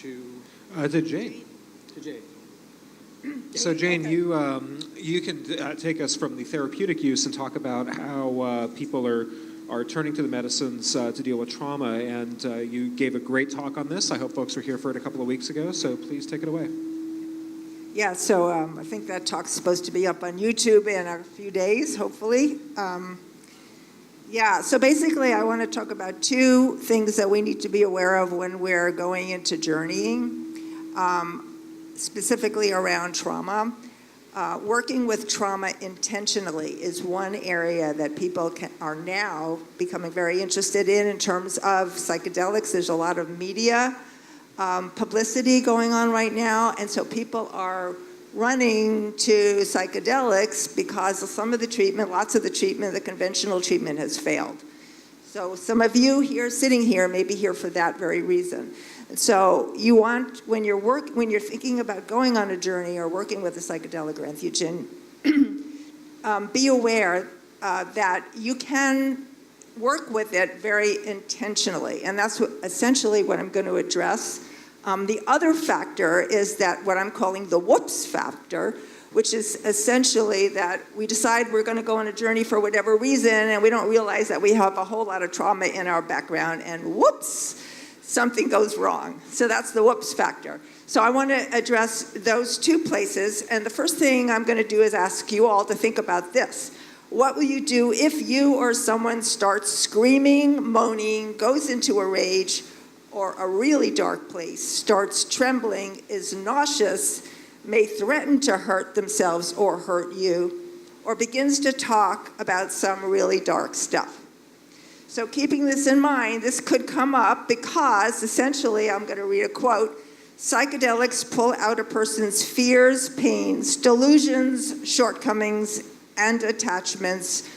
To Jane. To Jane. So Jane, Okay. you can take us from the therapeutic use and talk about how people are turning to the medicines to deal with trauma, and you gave a great talk on this. I hope folks were here for it a couple of weeks ago, so please take it away. Yeah, so I think that talk's supposed to be up on YouTube in a few days, hopefully. Yeah, so basically I want to talk about two things that we need to be aware of when we're going into journeying, specifically around trauma. Working with trauma intentionally is one area that people are now becoming very interested in terms of psychedelics. There's a lot of media publicity going on right now, and so people are running to psychedelics because of some of the treatment, lots of the treatment, the conventional treatment has failed. So some of you here, sitting here, may be here for that very reason. And so you want, when you're thinking about going on a journey or working with a psychedelic or entheogen, be aware that you can work with it very intentionally, and that's essentially what I'm going to address. The other factor is that what I'm calling the whoops factor, which is essentially that we decide we're going to go on a journey for whatever reason, and we don't realize that we have a whole lot of trauma in our background, and whoops, something goes wrong. So that's the whoops factor. So I want to address those two places, and the first thing I'm going to do is ask you all to think about this. What will you do if you or someone starts screaming, moaning, goes into a rage, or a really dark place, starts trembling, is nauseous, may threaten to hurt themselves or hurt you, or begins to talk about some really dark stuff? So keeping this in mind, this could come up because essentially, I'm going to read a quote, psychedelics pull out a person's fears, pains, delusions, shortcomings, and attachments,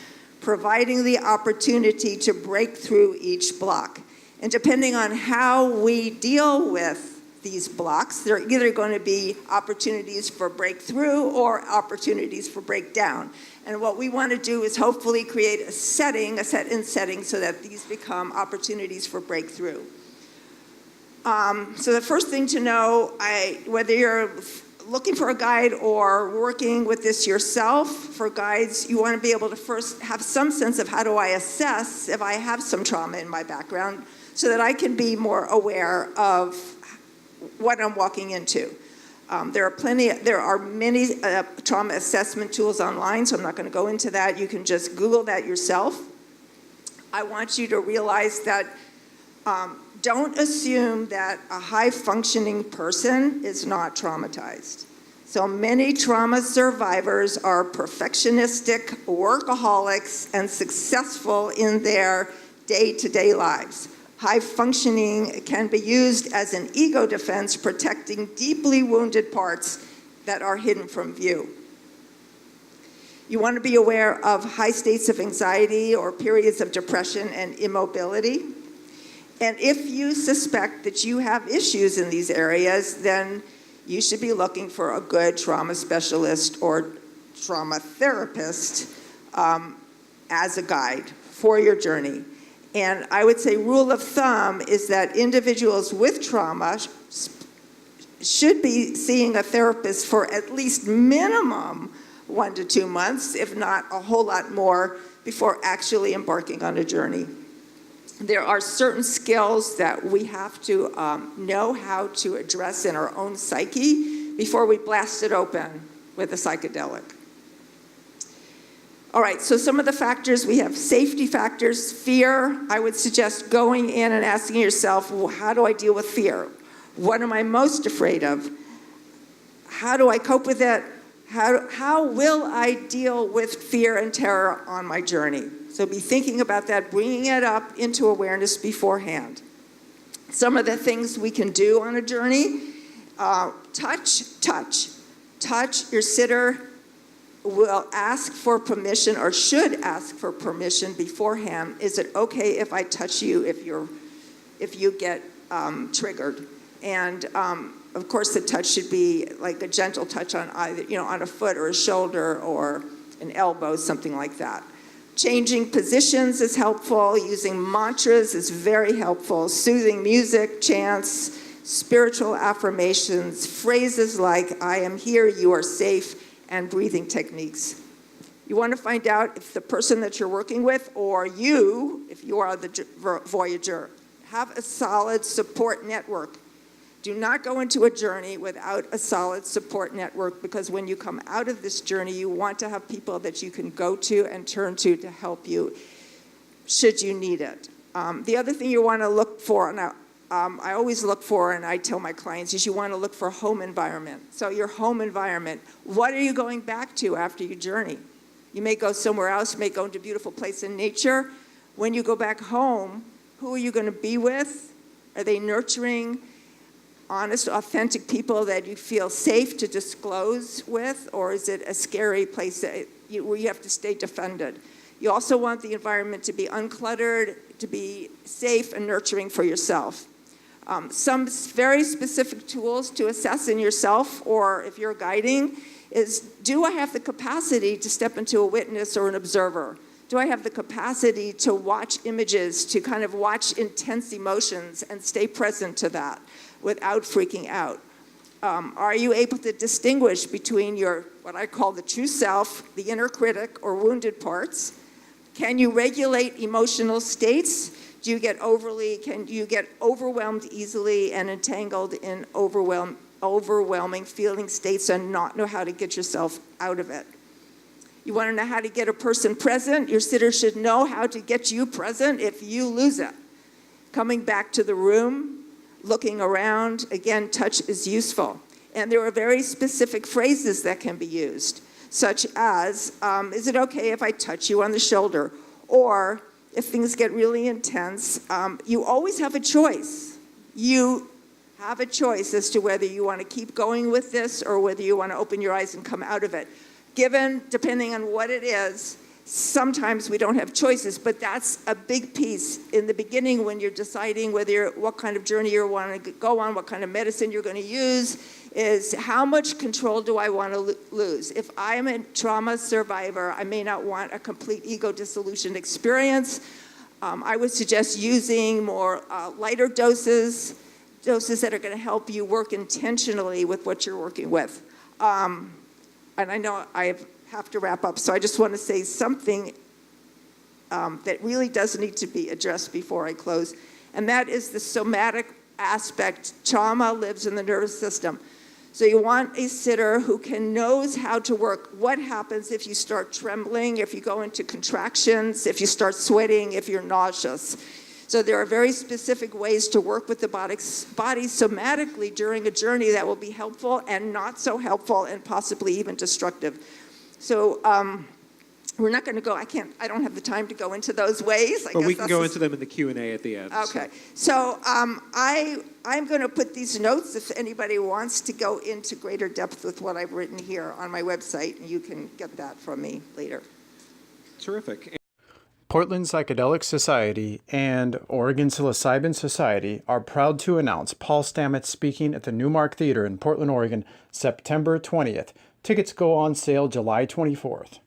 providing the opportunity to break through each block. And depending on how we deal with these blocks, there are either going to be opportunities for breakthrough or opportunities for breakdown. And what we want to do is hopefully create a set-in setting so that these become opportunities for breakthrough. So the first thing to know, whether you're looking for a guide or working with this yourself, for guides, you want to be able to first have some sense of how do I assess if I have some trauma in my background so that I can be more aware of what I'm walking into. There are many trauma assessment tools online, so I'm not going to go into that. You can just Google that yourself. I want you to realize that don't assume that a high-functioning person is not traumatized. So many trauma survivors are perfectionistic, workaholics, and successful in their day-to-day lives. High functioning can be used as an ego defense, protecting deeply wounded parts that are hidden from view. You want to be aware of high states of anxiety or periods of depression and immobility. And if you suspect that you have issues in these areas, then you should be looking for a good trauma specialist or trauma therapist as a guide for your journey. And I would say rule of thumb is that individuals with trauma should be seeing a therapist for at least minimum 1 to 2 months, if not a whole lot more, before actually embarking on a journey. There are certain skills that we have to know how to address in our own psyche before we blast it open with a psychedelic. All right, so some of the factors, we have safety factors, fear. I would suggest going in and asking yourself, well, how do I deal with fear? What am I most afraid of? How do I cope with it? How will I deal with fear and terror on my journey? So be thinking about that, bringing it up into awareness beforehand. Some of the things we can do on a journey, touch. Your sitter will ask for permission or should ask for permission beforehand. Is it okay if I touch you if you get triggered? And of course the touch should be like a gentle touch on either, on a foot or a shoulder or an elbow, something like that. Changing positions is helpful. Using mantras is very helpful. Soothing music, chants, spiritual affirmations, phrases like, I am here, you are safe, and breathing techniques. You want to find out if the person that you're working with, or you, if you are the voyager, have a solid support network. Do not go into a journey without a solid support network, because when you come out of this journey, you want to have people that you can go to and turn to help you should you need it. The other thing you want to look for, and I always look for, and I tell my clients, is you want to look for home environment. So your home environment, what are you going back to after your journey? You may go somewhere else, you may go into a beautiful place in nature. When you go back home, who are you going to be with? Are they nurturing, honest, authentic people that you feel safe to disclose with? Or is it a scary place where you have to stay defended? You also want the environment to be uncluttered, to be safe and nurturing for yourself. Some very specific tools to assess in yourself, or if you're guiding, is, do I have the capacity to step into a witness or an observer? Do I have the capacity to watch images, to kind of watch intense emotions and stay present to that without freaking out? Are you able to distinguish between your, what I call the true self, the inner critic or wounded parts? Can you regulate emotional states? Do you get overwhelmed easily and entangled in overwhelming feeling states and not know how to get yourself out of it? You want to know how to get a person present? Your sitter should know how to get you present if you lose it. Coming back to the room, looking around, again, touch is useful. And there are very specific phrases that can be used, such as, is it okay if I touch you on the shoulder? Or if things get really intense, you always have a choice. You have a choice as to whether you want to keep going with this or whether you want to open your eyes and come out of it. Depending on what it is, sometimes we don't have choices, but that's a big piece in the beginning when you're deciding what kind of journey you want to go on, what kind of medicine you're going to use, is how much control do I want to lose? If I'm a trauma survivor, I may not want a complete ego dissolution experience. I would suggest using more lighter doses that are going to help you work intentionally with what you're working with. And I know I have to wrap up, so I just want to say something that really does need to be addressed before I close, and that is the somatic aspect. Trauma lives in the nervous system. So you want a sitter who knows how to work. What happens if you start trembling, if you go into contractions, if you start sweating, if you're nauseous? So there are very specific ways to work with the body somatically during a journey that will be helpful and not so helpful and possibly even destructive. So we're not going to go, I don't have the time to go into those ways. But we can go into them in the Q&A at the end. Okay. So I'm going to put these notes if anybody wants to go into greater depth with what I've written here on my website, and you can get that from me later. Terrific. Portland Psychedelic Society and Oregon Psilocybin Society are proud to announce Paul Stamets speaking at the Newmark Theater in Portland, Oregon, September 20th. Tickets go on sale July 24th.